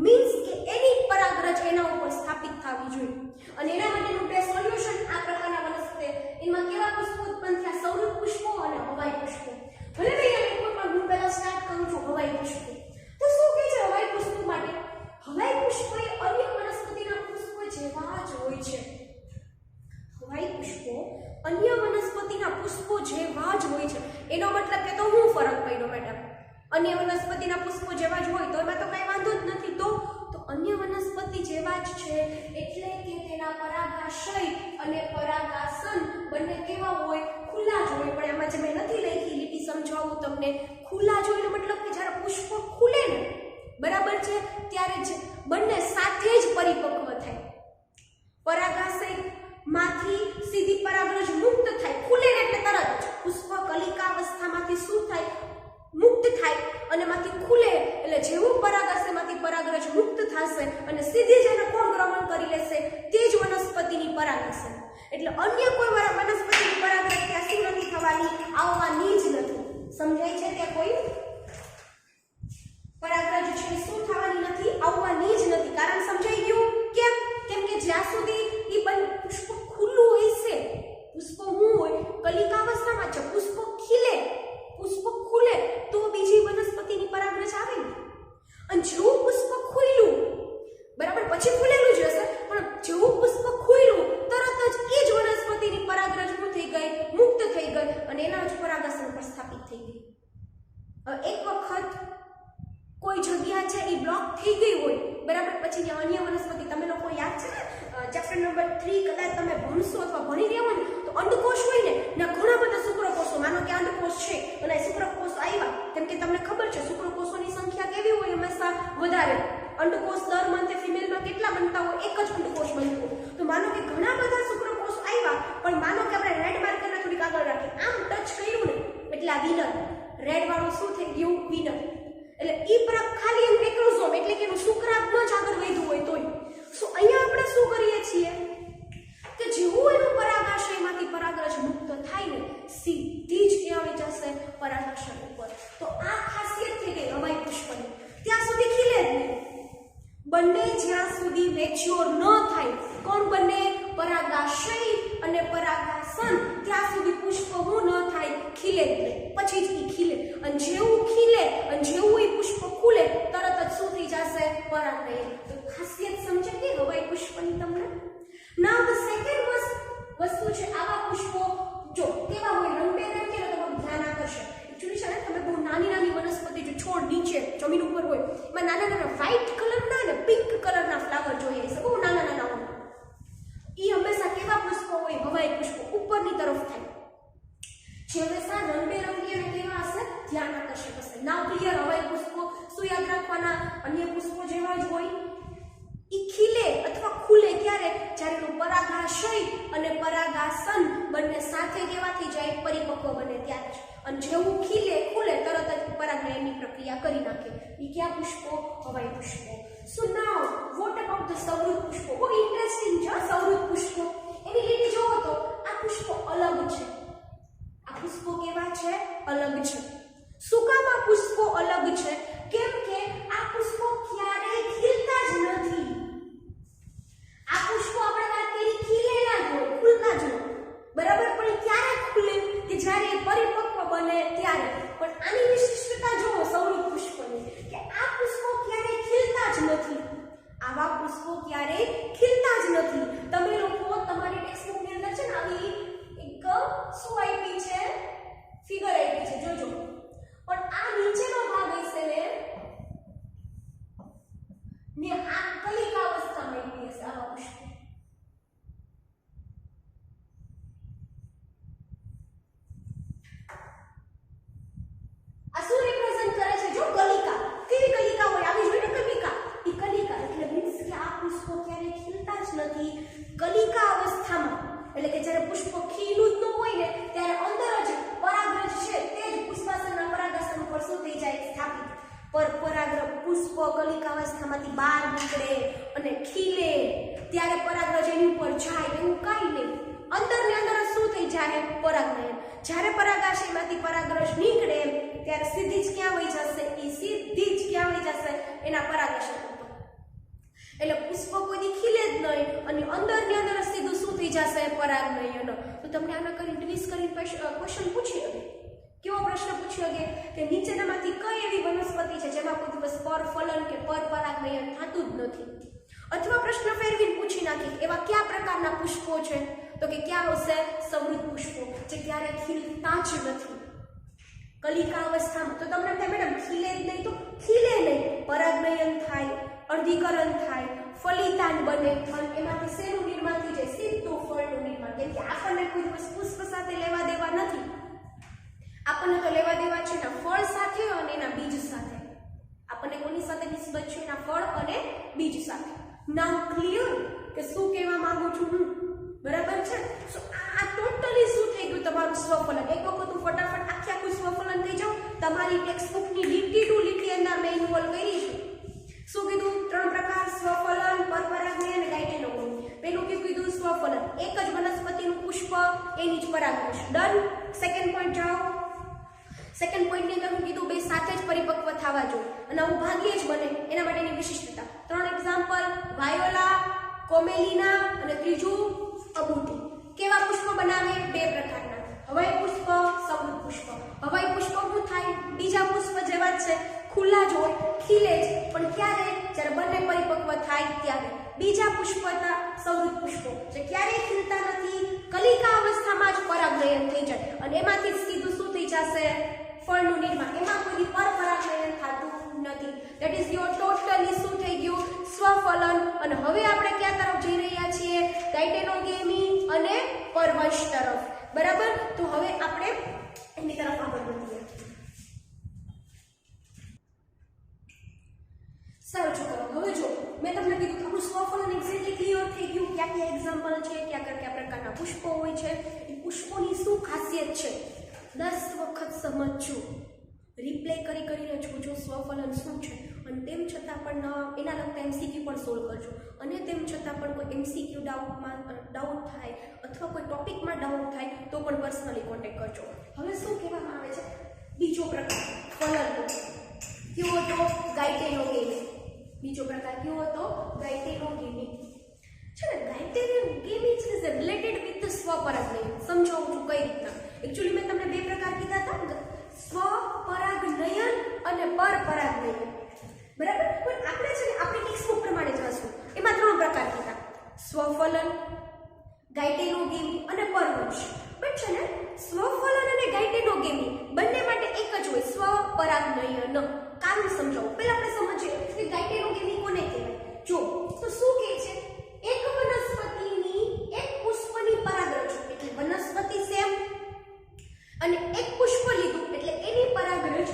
મીન્સ કે એની પરાગરજ એના ઉપર સ્થાપિત થવી જોઈએ. અને એના માટેનું બે સોલ્યુશન આ પ્રકારના વનસ્પતિ. એમાં કેવા પુષ્પો ઉત્પન્ન થયા? સમૃદ્ધ પુષ્પો અને હવાઈ પુષ્પો. ભલે ભાઈ એક પણ હું પહેલા સ્ટાર્ટ કરું છું હવાઈ પુષ્પો. તો શું કહે છે હવાઈ પુષ્પો માટે? હવાઈ પુષ્પો એ અન્ય વનસ્પતિના પુષ્પો જેવા જ હોય છે. હવાઈ પુષ્પો અન્ય વનસ્પતિના પુષ્પો જેવા જ હોય છે. એનો મતલબ કે તો શું ફરક પડ્યો મેડમ? અન્ય વનસ્પતિના પુષ્પો જેવા જ હોય તો એમાં તો કઈ વાંધો જ નથી. તો અન્ય છે એટલે કે તેના પરાગાશય અને પરાગાસન બંને કેવા હોય? ખુલ્લા જ હોય. પણ આમાં જે મેં નથી લખી લીટી સમજાવું તમને. ખુલ્લા જ હોય મતલબ કે જ્યારે પુષ્પ ખુલે ને, બરાબર છે, ત્યારે જ બંને સાથે જ પરિપક્વ થાય. પરાગાશય માંથી સીધી પરાગરજ મુક્ત થાય. ખુલે ને એટલે તરત જ પુષ્પ કલિકા અવસ્થામાંથી શું થાય? મુક્ત થાય. અને માંથી ખુલે એટલે જેવું પરાગાશયમાંથી પરાગરજ મુક્ત થશે અને સીધી જ એને કોણ ગ્રહણ કરી લેશે? તે જ વનસ્પતિની પરાગાશય. એટલે અન્ય કોઈ વનસ્પતિની પરાગરજ ત્યાં શું નથી થવાની? આવવાની જ નથી. સમજાય છે? ત્યાં કોઈ પરાગરજ છે શું થવાની નથી? આવવાની જ નથી. કારણ સમજાઈ ગયું? કેમ? કેમ કે જ્યાં સુધી ઈ પુષ્પ ખુલ્લું હોય છે, પુષ્પ હું હોય કલિકા અવસ્થામાં છે, પુષ્પ ખીલે, પુષ્પ ખુલે તો બીજી વનસ્પતિની પરાગરજ આવે ને. અને જેવું પુષ્પ ખુલ્યું, બરાબર, પછી ખુલેલું જ હશે, પણ જેવું પુષ્પ ખુલ્યું તરત જ એ જ વનસ્પતિની પરાગરજ શું થઈ ગઈ? મુક્ત થઈ ગઈ અને એના જ પરાગાસન પર સ્થાપિત થઈ ગઈ. એક વખત કોઈ જગ્યા છે એ બ્લોક થઈ ગઈ હોય, બરાબર, પછી ત્યાં અન્ય વનસ્પતિ, તમે લોકો યાદ છે ને ચેપ્ટર નંબર 3 કદાચ તમે ભણશો અથવા ભણી રહ્યા હોય ને તો અંડકોષ હોય ને ઘણા બધા શુક્રકોષો, માનો કે અંડકોષ છે અને શુક્રકોષ આવ્યા, કેમ કે તમને ખબર છે શુક્રકોષોની સંખ્યા કેવી હોય? હંમેશા વધારે. અંડકોષ દર મંથે ફિમેલમાં કેટલા બનતા હોય? એક જ અંડકોષ બનતો. તો માનો કે ઘણા બધા શુક્રકોષ આવ્યા, પણ માનો કે આપણે રેડ માર્કરને થોડીક આગળ રાખી આમ ટચ કર્યું ને એટલે આ વિનર, રેડ વાળું શું થઈ ગયું? વિનર. એટલે ઈ ખાલી એનું મેક્રોઝોમ એટલે કે એનું શુક્રાણુ જ આગળ વધ્યું હોય તોય. સો અહીંયા આપણે શું કરીએ છીએ કે જેવું એનું પરાગાશયમાંથી પરાગરજ મુક્ત થાય ને સીધી જ ક્યાં આવી જશે? પરાગાશય ઉપર. તો આ ખાસિયત થઈ ગઈ હવાઈ પુષ્પની. ત્યાં સુધી ખીલે જ નહીં. બંને જ્યાં સુધી મેચ્યોર ન થાય, કોણ બંને? પરાગાશય અને પરાગાસન, ત્યાં સુધી પુષ્પ હું ન થાય? ખીલે જ નહીં. પછી જ ઈ ખીલે અને જેવું ખીલે અને જેવું ઈ પુષ્પ ખુલે તરત જ શું થઈ જશે? પરાગનયન. તો ખાસિયત સમજાય કે હવાઈ પુષ્પની તમને? નાઉ ધ સેકન્ડ વસ્તુ છે આવા પુષ્પો જો કેવા હોય? રંગબેરંગી કે તમારું ધ્યાન આકર્ષે. એકચ્યુઅલી છે ને તમે બહુ નાની વનસ્પતિ જો છોડ નીચે જમીન ઉપર હોય એમાં નાના વ્હાઈટ કલરના અને પિંક કલરના ફ્લાવર જોઈએ છે, બહુ નાના હોય. ઈ હંમેશા કેવા પુષ્પો હોય? હવાઈ પુષ્પો. ઉપરની તરફ થાય જે હંમેશા રંગબેરંગી અને કેવા હશે? ધ્યાન આકર્ષક હશે. નાવ ક્લિયર? હવાઈ પુષ્પો શું યાદ રાખવાના? અન્ય પુષ્પો જેવા જ હોય. ઈ ખીલે અથવા ખુલે ક્યારે? જ્યારે એનું પરાગાશય અને પરાગાસન બંને સાથે કેવા થઈ જાય? પરિપક્વ બને ત્યારે જ. અને જેવું ખીલે ખુલે તરત જ પરાગનયનની પ્રક્રિયા કરી નાખે. ઈ કયા પુષ્પો? હવાઈ પુષ્પો. So now what about the સૌરભ પુષ્પો? બહુ ઇન્ટરેસ્ટિંગ છે સૌરભ પુષ્પો. એની લીટી જોવો તો આ પુષ્પો અલગ છે. આ પુષ્પો કેવા છે? અલગ છે. શું કામ આ પુષ્પો અલગ છે? કેમ કે આ પુષ્પો ક્યારેય ખીલતા જ નથી. આ પુષ્પો આપણે વાત કરી ખીલેલા જ હોય, ખુલતા જ હોય, બરાબર, પણ ક્યારે ખુલે? કે જ્યારે પરિપક્વ બને ત્યારે. પણ આની વિશિષ્ટતા જુઓ સૌરભ પુષ્પની કે આ પુષ્પો ક્યારેય ખીલતા જ નથી. આવા પુષ્પો ક્યારેય ખીલતા જ નથી. તમે લોકો તમારી ટેક્સ્ટબુકની અંદર છે ને આવી એક શું આપી છે? ફિગર આપી છે, જોજો. પણ આ નીચેનો ભાગ હશે ને આ કલિકા અવસ્થામાં આપી હશે આવા પુષ્પો. આ શું રિપ્રેઝન્ટ કરે છે? જો કલિકા. કેવી કલિકા હોય? આવી જોઈને કલિકા. ઈ કલિકા એટલે મીન્સ કે આ પુષ્પો ક્યારે ખીલતા જ નથી. કલિકા અવસ્થામાં એટલે કે જ્યારે પુષ્પ ખીલું જ ન હોય ને ત્યારે અંદર જ પરાગરજ છે તે જ પુષ્પાસનના પરાગાસન ઉપર શું થઈ જાય? સ્થાપિત. પરાગરજ પુષ્પ કલિકા અવસ્થામાંથી બહાર નીકળે અને ખીલે ત્યારે પરાગરજ એની ઉપર જાય એવું કાંઈ નહીં. અંદર ને અંદર શું થઈ જાય? પરાગનયન. જ્યારે પરાગાશયમાંથી પરાગરજ નીકળે ત્યારે સીધી જ ક્યાં વહી જશે? એ સીધી જ ક્યાં વહી જશે? એના પરાગાશય ઉપર. એટલે પુષ્પ કોઈ ખીલે જ નહીં અને અંદર ની અંદર સીધું શું થઈ જશે? પરાગનયન. તો તમને આના કરીને ટ્વિસ્ટ કરીને ક્વેશ્ચન પૂછી શકે. કેવો પ્રશ્ન પૂછ્યો કે નીચેનામાંથી કઈ એવી વનસ્પતિ છે જેમાં કોઈ દિવસ પરફલન કે પરપરાગનયન થતું જ નથી? અથવા પ્રશ્ન ફેરવીને પૂછી નાખી એવા કયા પ્રકારના પુષ્પો છે? તો કે ક્યાં હશે? સમૃદ્ધ પુષ્પો જે ક્યારે ખીલતા જ નથી. કલિકા અવસ્થામાં તો તમને એમ થાય મેડમ ખીલે જ નહીં, તો ખીલે નહીં, પરાગનયન થાય, અર્ધીકરણ થાય, ફલિતાંડ બને અને એમાંથી શેનું નિર્માણ થઈ જાય? સીધું ફળનું નિર્માણ. કેમ કે આપણને કોઈ દિવસ પુષ્પ સાથે લેવા દેવા નથી. આપણને તો લેવા દેવા છે એના ફળ સાથે અને એના બીજ સાથે. આપણને કોની સાથે નિસ્બત છે? એના ફળ અને બીજ સાથે. નાઉ ક્લિયર કે શું કહેવા માંગુ છું હું? બરાબર છે? સો આ ટોટલી શું થઈ ગયું તમારું સ્વફલન. એક વખત હું ફટાફટ આખું સ્વફલન થઈ જાઉં. તમારી ટેક્સ્ટબુકની લીટી ટુ લીટી અંદર મેં ઇન્વોલ્વ કરી છે. શું કીધું? 3 પ્રકાર: સ્વફલન, પરપરાગનય અને ગાયટેનોગેમી. પેલું કીધું સ્વફલન, એક જ વનસ્પતિનું પુષ્પ, એની જ પરાગરજ. ડન. સેકન્ડ પોઈન્ટ જાઓ. સેકન્ડ પોઈન્ટ ની અંદર હું કીધું બે સાથે જ પરિપક્વ થવા જોઈએ અને આવું ભાગ્યે જ બને એના માટેની વિશિષ્ટતા. 3 એક્ઝામ્પલ: વાયોલા, કોમેલિના અને ત્રીજું અબુટી. કેવા પુષ્પ બનાવે? 2 પ્રકારના: હવાઈ પુષ્પ, સમૃદ્ધ પુષ્પ. હવાઈ પુષ્પ શું થાય? બીજા પુષ્પ જેવા જ છે, ખુલ્લા જ હોય, ખીલે જ, પણ ક્યારે? જ્યારે બંને પરિપક્વ થાય ત્યારે. બીજા પુષ્પતા સમૃદ્ધ પુષ્પો જે ક્યારેય ખીલતા નથી, કલિકા અવસ્થામાં જ પરાગનયન થઈ જાય અને એમાંથી જ સીધું શું થઈ જશે? ફળનું નિર્માણ. એમાં કોઈ પરપરાગનયન થતું નથી. ધેટ ઇઝ યોર ટોટલી શું થઈ ગયું? સ્વફલન. અને હવે આપણે ક્યાં તરફ જઈ રહ્યા છીએ? ગાયટેનોગેમી અને પરવંશ તરફ. બરાબર? તો હવે આપણે એની તરફ આગળ વધીએ. સારું છોકરો, હવે જો મેં તમને કીધું આપણું સ્વફલન એક્ઝેક્ટલી ક્લિયર થઈ ગયું. ક્યાં ક્યાં એક્ઝામ્પલ છે, કયા પ્રકારના પુષ્પો હોય છે, એ પુષ્પોની શું ખાસિયત છે, 10 વખત સમજજો. રિપ્લે કરીને જોજો સ્વફલન શું છે. અને તેમ છતાં પણ એના લગતા એમસીક્યુ પણ સોલ્વ કરજો. અને તેમ છતાં પણ કોઈ એમસીક્યુ ડાઉટ થાય અથવા કોઈ ટોપિકમાં ડાઉટ થાય તો પણ પર્સનલી કોન્ટેક્ટ કરજો. હવે શું કહેવામાં આવે છે? બીજો પ્રકાર ફલનનો કયો હતો? ગાયટેનોગેમી. બીજો પ્રકાર કયો હતો? ગાયટેનોગેમી. છે ને, ગાયટેનોગેમી ઇઝ રિલેટેડ વિથ સ્વપરાગનયન. સમજાવું છું કઈ રીતના. એકચ્યુઅલી મેં તમને 2 પ્રકાર કીધા હતા, સ્વપરાગનયન અને પરપરાગનયન. બરાબર? પણ આપણે છે ને આપણી ટેક્સ્ટબુક પ્રમાણે જશું. એમાં 3 પ્રકાર કીધા: સ્વફલન, ગાયટેનોગેમી અને પરવંશ. પણ છે ને સ્વફલન અને ગાયટેનોગેમી બંને માટે એક જ હોય, સ્વપરાગનયન. કારણ સમજાવો. પહેલા આપણે સમજીએ કે ગાયટેનોગેમી કોને કહેવાય. જો તો શું કહે છે? એક વનસ્પતિની એક પુષ્પની પરાગરજ, એટલે વનસ્પતિ સેમ અને એક પુષ્પ લીધું એટલે એની પરાગરજ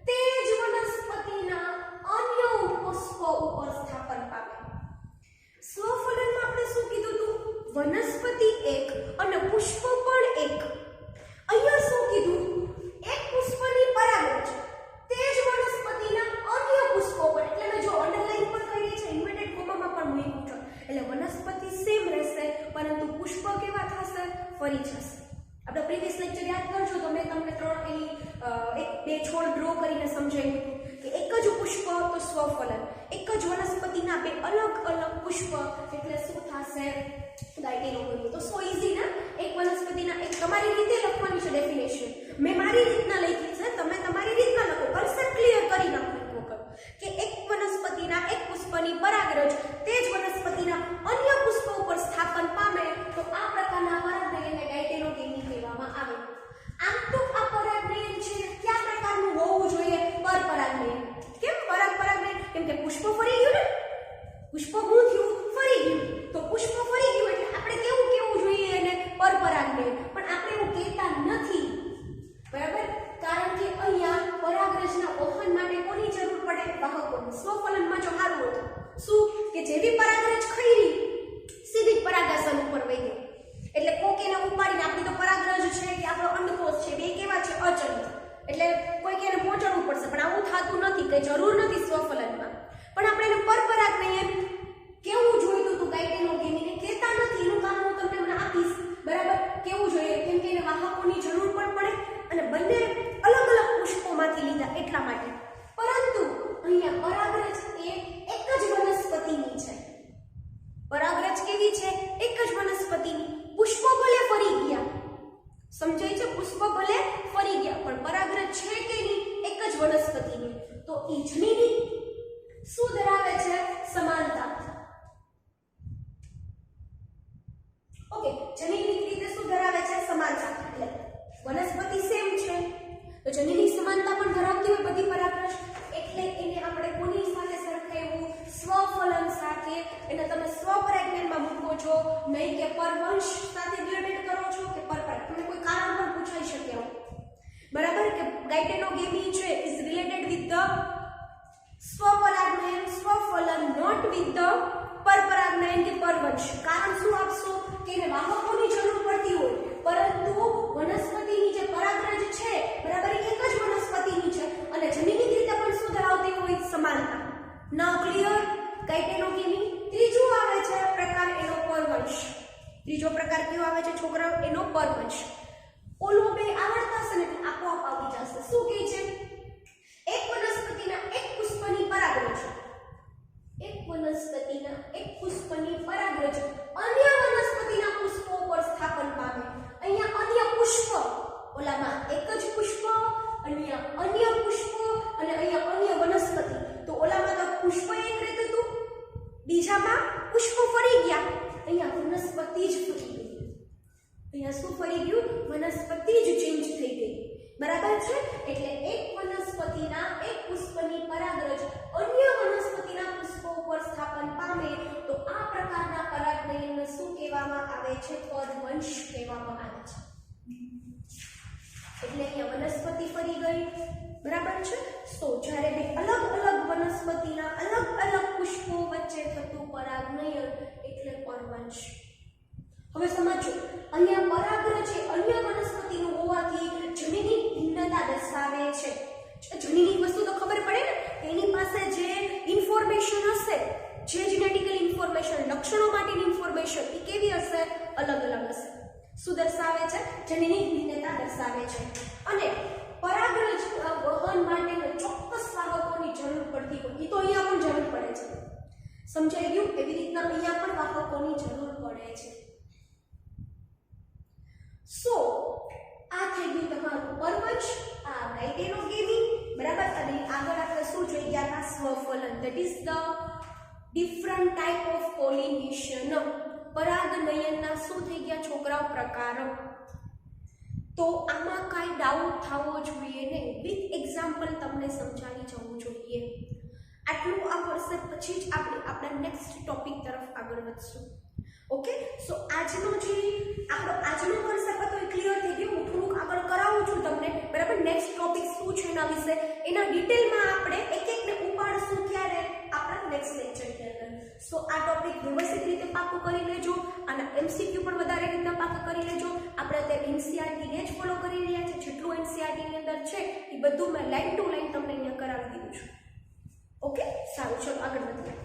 તે જ વનસ્પતિના અન્ય પુષ્પો ઉપર સ્થાપન પામે. સ્વફલનમાં આપણે શું કીધું હતું? વનસ્પતિ એક અને પુષ્પ પણ એક. અહીંયા શું કીધું? એક પુષ્પની પરાગરજ તે જ વનસ્પતિના અન્ય પુષ્પો પર. એટલે મેં જો અંડરલાઈન પણ કરી છે, ઇન્વર્ટેડ કોમામાં પણ મૂક્યું છે. એટલે વનસ્પતિ સેમ રહેશે પરંતુ પુષ્પ કેવા થશે? ફરી જશે. આપણે પ્રીવિયસ લેક્ચર યાદ કરજો તો મેં તમને 2 છોડ ડ્રો કરીને સમજાવ્યું હતું કે એક જ પુષ્પ તો સ્વફલન, એક જ વનસ્પતિના 2 અલગ અલગ પુષ્પ એટલે શું થશે? ગાયટેનોગેમી. તો સો ઈઝી ના? એક વનસ્પતિના એક તમારી રીતે લખવાની છે ડેફિનેશન. મેં મારી રીતના લખી છે, તમે તમારી રીતના લખો. કન્સેપ્ટ ક્લિયર કરી નાખો એક વખત કે એક વનસ્પતિના એક પુષ્પની પરાગરજ તે જ વનસ્પતિના અન્ય પુષ્પ ઉપર સ્થાપન પામે તો આ પ્રકારના પરાગનયનને ગાયટેનોગેમી કહેવામાં આવે. આમ તો આ પરાગનયન છે કયા પ્રકારનું હોવું જોઈએ? પરપરાગનયન. કેમ પરપરાગનયન? કેમ કે પુષ્પ ફરી ગયું ને, પુષ્પ શું થયું? ફરી ગયું. તો પુષ્પ ફરી ગયું એટલે આપણે કેવું જોઈએ એને? પરપરાગનયન. પણ આપણે એવું કહેતા નથી. બરાબર? કારણ કે અહીંયા પરાગરજના વહન માટે કોની જરૂર પડે? વાહકોની. સ્વફલનમાં જો સારું હતું શું કે જેવી પરાગરજ ખઈરી સીધી જ પરાગાસન ઉપર વહી ગઈ. એટલે કોક એને ઉપાડીને, આપણી તો પરાગરજ છે કે આપણો અંડકોષ છે, બે કેવા છે? અચલ. એટલે કોઈક એને પહોંચાડવું પડશે. પણ આવું થતું નથી, કઈ જરૂર નથી સ્વફલનમાં. પણ આપણે એને પરપરાગનયન કેવું જોઈતું હતું? ગાયટેનોગેમીને કહેતા નથી. એનું કામ હું તમને હમણાં આપીશ. બરાબર? કેવું જોઈએ? કેમ કે એને વાહકોની જરૂર પણ પડે અને બંને અલગ અલગ પુષ્પોમાંથી લીધા એટલા માટે. પરંતુ અહીંયા પરાગરજ એ એક જ વનસ્પતિની છે. પરાગરજ કેવી છે? એક જ વનસ્પતિની. પુષ્પો ભલે ફરી ગયા, સમજાય છે? પુષ્પ ભલે ફરી ગયા પણ પરાગરજ છે કે નહીં? એક જ વનસ્પતિની. તો ઈજમીની બીજો પ્રકાર કયો આવે છે છોકરાઓ? એનો પરવંશ. ઓલો બે આવડતા હશે ને એટલે આપોઆપ આવી જશે. શું કહે છે? એક વનસ્પતિના એક પુષ્પની પરાગરજ, એક વનસ્પતિના એક પુષ્પની પરાગરજ અન્ય વનસ્પતિના પુષ્પો પર સ્થાપન પામે. અહીંયા અન્ય પુષ્પ, ઓલામાં એક જ પુષ્પ, અહીંયા અન્ય પુષ્પ અને અહીંયા અન્ય વનસ્પતિ. તો ઓલામાં તો પુષ્પ એક રહેતું હતું, બીજામાં પુષ્પ ફરી ગયા, અહીંયા વનસ્પતિ જ ફરી ગઈ. અહીંયા શું ફરી ગયું? વનસ્પતિ જ ચેન્જ થઈ ગઈ. બરાબર છે? એટલે એક વનસ્પતિના એક પુષ્પની પરાગરજ અન્ય વનસ્પતિના પુષ્પો પર સ્થાપન પામે તો આ પ્રકારના પરાગનયનને શું કહેવામાં આવે છે? પરવંશ કહેવામાં આવે છે. એટલે અહીંયા વનસ્પતિ ફરી ગઈ. બરાબર છે? તો જ્યારે બે અલગ અલગ વનસ્પતિના અલગ અલગ પુષ્પો વચ્ચે થતું પરાગનયન એટલે પરવંશ. હવે સમજો, અહીંયા પરાગરજ એ અન્ય વનસ્પતિનું હોવાથી જનીની ભિન્નતા દર્શાવે છે. જનીની વસ્તુ તો ખબર પડે ને, એની પાસે જે ઇન્ફોર્મેશન હશે, જે જેનેટિકલ ઇન્ફોર્મેશન, લક્ષણો માટેની ઇન્ફોર્મેશન એ કેવી હશે? અલગ અલગ હશે. શું દર્શાવે છે? જનીની ભિન્નતા દર્શાવે છે. અને પરાગરજ વહન માટે ચોક્કસ વાહકોની જરૂર પડતી હોય, એ તો અહીંયા પણ જરૂર પડે છે. સમજાઈ ગયું? એવી રીતના અહીંયા પણ વાહકોની જરૂર પડે છે. સો આ થઈ ગયું તમારું પરવંશ, આ ગાયટેનોગેમી. બરાબર? અને આગળ આપણે શું જોઈ ગયા હતા? સ્વફલન. That is the different type of pollination. પરાગનયનના શું થઈ ગયા છોકરાઓ? પ્રકારો. તો આમાં કાંઈ ડાઉટ થવો જોઈએ નહીં. વિથ એક્ઝામ્પલ તમને સમજાવી જવું જોઈએ. આટલું આ વર્ષે પછી જ આપણે આપણા નેક્સ્ટ ટોપિક તરફ આગળ વધશું. ઓકે? સો આજનો જે આપણો આજનો કોન્સેપ્ટ હતો એ ક્લિયર થઈ ગયો. હું થોડુંક આગળ કરાવું છું તમને. બરાબર? નેક્સ્ટ ટોપિક શું છે એના વિશે, એના ડિટેલમાં આપણે એક એકને ઉપાડશું ક્યારે? આપણા નેક્સ્ટ લેક્ચરની અંદર. સો આ ટોપિક વ્યવસ્થિત રીતે પાકું કરી લેજો. અને એમસીક્યુ પણ વધારે રીતના પાકું કરી લેજો. આપણે અત્યારે એનસીઆરટી ને જ ફોલો કરી રહ્યા છે. જેટલું એનસીઆરટી ની અંદર છે એ બધું મેં લાઈન ટુ લાઈન તમને અહીંયા કરાવી દીધું છે. ઓકે? સારું, ચલો આગળ વધીએ.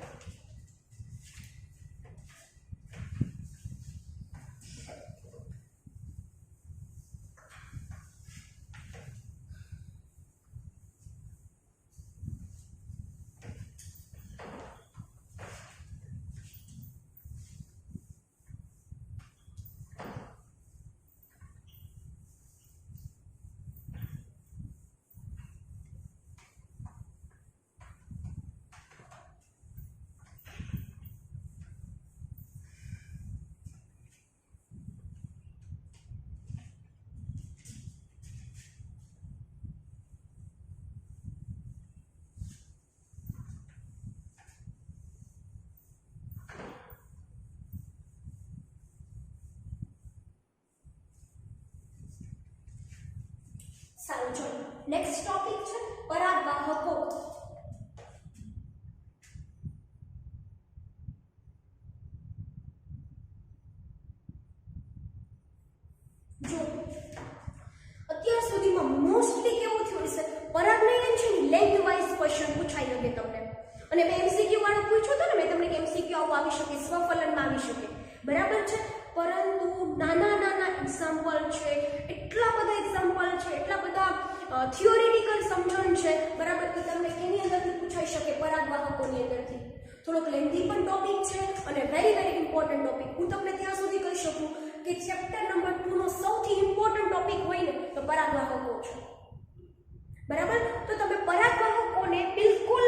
સારું, ચલો નેક્સ્ટ ટોપિક છે પરાગવાહકો. જો અત્યાર સુધીમાં મોસ્ટલી કેવું થયું છે, પરાગનયન છે ને લેન્થ વાઇઝ ક્વેશ્ચન પૂછાઈ શકે તમને. અને મેં એમસીક્યુ વાળો પૂછ્યો હતો ને, મેં તમને એમસીક્યુ આવું આવી શકે, સ્વફલનમાં આવી શકે. બરાબર છે? પરંતુ નાના નાના એક્ઝામ્પલ છે, એટલા બધા એક્ઝામ્પલ છે, એટલા બધા થિયોરિટિકલ સમજણ છે. બરાબર? કે તમને એની અંદરથી પૂછાઈ શકે, પરાગવાહકોની અંદરથી. થોડોક લેન્ધી પણ ટોપિક છે અને વેરી ઇમ્પોર્ટન્ટ ટોપિક. હું તમને ત્યાં સુધી કહી શકું કે ચેપ્ટર નંબર 2 નો સૌથી ઇમ્પોર્ટન્ટ ટોપિક હોય ને તો પરાગવાહકો છે. બરાબર? તો તમે પરાગવાહકોને બિલકુલ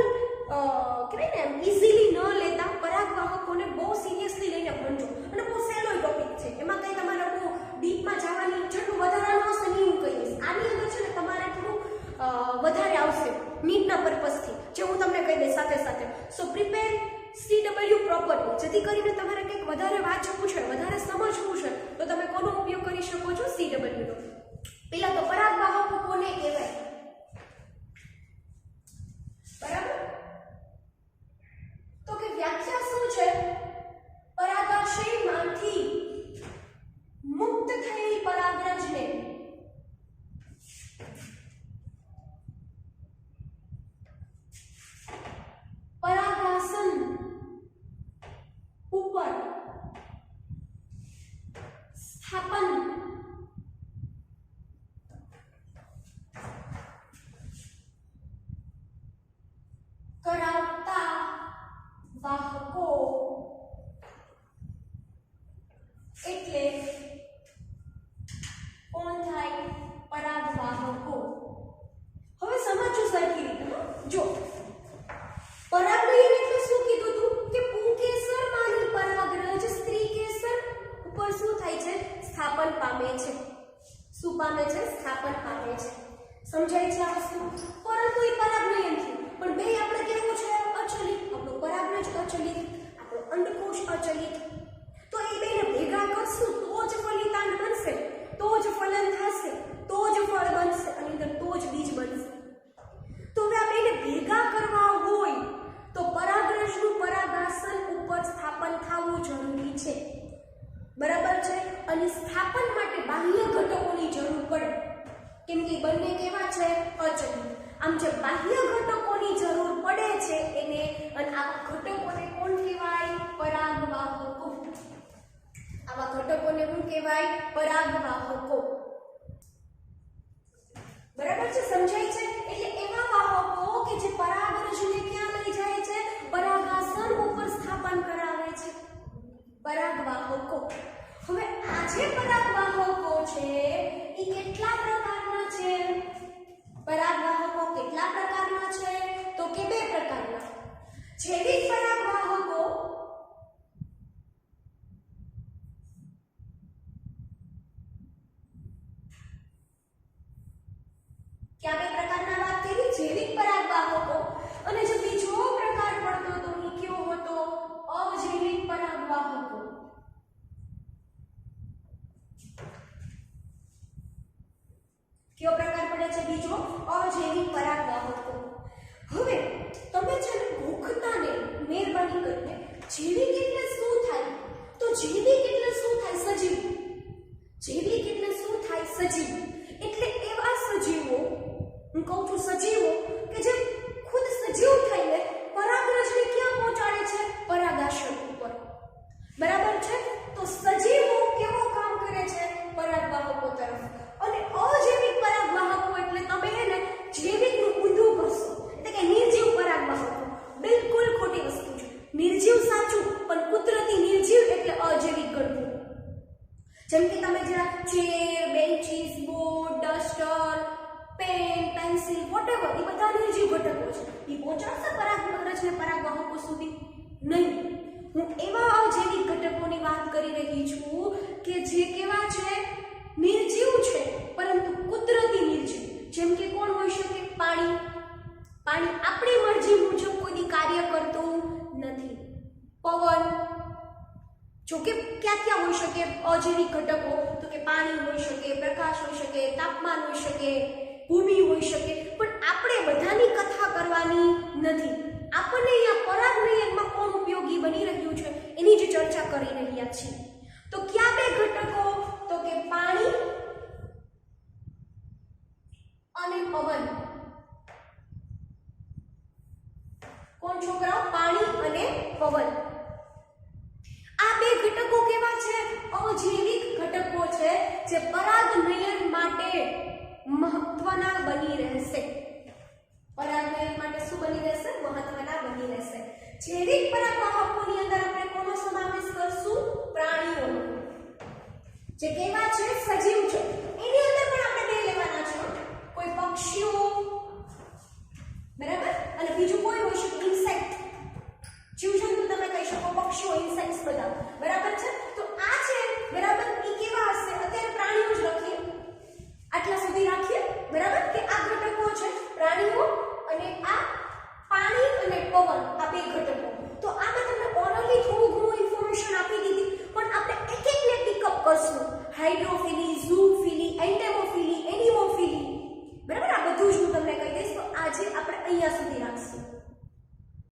કહેવાય ને ઇઝીલી ન લેતા, પરાગવાહકોને બહુ સિરિયસલી લઈને ભણજો. અને બહુ સહેલો ટોપિક છે, એમાં કંઈ તમારે બહુ ડીપમાં જવાની જેટલું વધારાનું હશે ને હું કહીશ. આની અંદર છે ને તમારે થોડું વધારે આવશે નીટના પર્પઝથી, જે હું તમને કહી દઈશ સાથે સાથે. સો પ્રિપેર CW પ્રોપરલી, જેથી કરીને તમારે કંઈક વધારે વાંચવું છે, વધારે સમજવું છે, તો તમે કોનો ઉપયોગ કરી શકો છો? CW નો. પેલા તો પરાગવાહકો કોને કહેવાય? બરાબર? તો કે વ્યાખ્યા શું છે? પરાગાશયમાંથી મુક્ત થયેલ પરાગરજને પરાગાસન ઉપર પામે છે. શું પામે છે? સ્થાપન પામે છે. સમજાય છે આ વસ્તુ? પરંતુ એ પરાગનયન થયું, પણ બે આપણે કેવું છે? અચલિત. આપણો પરાગરજ અચલિત, આપણો અંડકોશ અચલિત. તો એ બેને ભેગા કરશું તો જ ફલિતાંડ બનશે, તો જ ફલન થશે, તો જ ફળ બનશે અને અંદર તો જ બીજ બનશે. તો હવે આ બેને ભેગા કરવા હોય તો પરાગરજનું પરાગાસન ઉપર સ્થાપન થવું જરૂરી છે. બરાબર છે? અને સ્થાપન માટે બાહ્ય ઘટકોની જરૂર પડે, કેમ કે બંને કેવા છે? અચલિત. આમ જે બાહ્ય ઘટકોની જરૂર પડે છે એને, અને આ ઘટકોને કોણ કહેવાય? પરાગવાહકો. આવા ઘટકોને શું કહેવાય? પરાગવાહકો. બરાબર છે? સમજાય છે? એટલે એવા વાહકો કે જે પરાગરજને ક્યાં લઈ જાય છે? પરાગાસન ઉપર સ્થાપન કરાવે છે. પરાગવાહકો. હવે આ જે પરાગવાહકો છે એ કેટલા પ્રકારના છે? પરાગવાહકો કેટલા પ્રકારના છે? તો કે બે પ્રકારના. જૈવિક પરાગવાહકો क्या બે પ્રકારના વાત કરી? જૈવિક પરાગવાહકો. અને જે બીજો પ્રકાર પડતો તો એ કયો હતો? અજૈવિક પરાગવાહકો. કયો પ્રકાર પડે છે બીજો? અજૈવિક પરાગવાહકો. હવે તમે છે ને ભૂખતાને મહેરબાની કરીને જૈવિક એટલે શું થાય? તો જૈવિક એટલે શું થાય? સજીવ. જૈવિક એટલે શું થાય? સજીવ. એટલે એવા સજીવો, હું કહું છું સજીવો, કે જે ખુદ સજીવ થઈને પરાગરજને ક્યાં પહોંચાડે છે? પરાગાસન ઉપર. બરાબર છે? તો સજીવો કેવો કામ કરે છે? પરાગવાહકો તરફ. અને અજૈવિક પરાગવાહકો એટલે તમે એને જૈવિકનું ઊંધું કરશો, એટલે કે નિર્જીવ પરાગવાહકો. બિલકુલ ખોટી વસ્તુ છે. નિર્જીવ સાચું, પણ કુદરતી નિર્જીવ એટલે અજૈવિક ગણવું. જેમ કે તમે જ્યાં chair, benches, board, duster, pen, pencil, whatever, એ બધા નિર્જીવ ઘટકો છે. એ પહોંચાડશે પરાગરજને પરાગવાહકો સુધી? નહીં. હું એવા અજૈવિક ઘટકોની વાત કરી રહી છું કે જે કેવા છે? નિર્જીવ છે, પરંતુ કુદરતી નિર્જીવ. જેમ કે કોણ હોઈ શકે? પાણી. પાણી આપણી મરજી મુજબ કોઈ કાર્ય કરતું નથી. પવન. જો કે ક્યાં ક્યાં હોઈ શકે અજૈવિક ઘટકો? તો કે પાણી હોઈ શકે, પ્રકાશ હોઈ શકે, તાપમાન હોઈ શકે, ભૂમિ હોઈ શકે. પણ આપણે બધાની કથા કરવાની નથી. આપણને અહીંયા પરાગનયનમાં કોણ ઉપયોગી બની રહ્યું છે એની જ ચર્ચા કરી રહ્યા છીએ. તો ક્યાં બે ઘટકો? તો કે પાણી અને પવન. કોણ છોકરાઓ? પાણી અને પવન. આ બે ઘટકો કેવા છે? અજૈવિક ઘટકો છે, જે પરાગનયન માટે મહત્વના બની રહેશે. પરાગનયન માટે શું બની રહેશે? મહત્વના બની રહેશે. જૈવિક પરાગવાહકોની અંદર આપણે કોનો સમાવેશ કરશું? પ્રાણીઓનો. જે કેવા છે? સજીવ છે. એની અંદર પણ આપણે બે લેવાના છે. કોઈ પક્ષીઓ, બરાબર, અને બીજું કોઈ હોઈ શકે ઇન્સેક્ટ. જીવજંતુ તમે કહી શકો, પક્ષીઓ, ઇન્સેક્ટ્સ બધા. બરાબર છે? તો આ છે, બરાબર, એ કેવા હશે? અત્યારે પ્રાણીઓ જ લખીએ, આટલા સુધી રાખીએ. બરાબર, કે આ ઘટકો છે પ્રાણીઓ અને આ પાણી અને પવન, આ બે ઘટકો. તો આ મેં તમને ઓરલી થોડું ઘણું ઇન્ફોર્મેશન આપી દીધી, પણ આપણે એક એકને પિકઅપ કરશું. હાઇડ્રોફિલી, ઝૂફિલી, એન્ટેમોફિલી, એનિમોફિલી. બરાબર, આ બધું જ હું તમને કહી દઈશ. તો આજે આપણે અહીંયા સુધી રાખશું.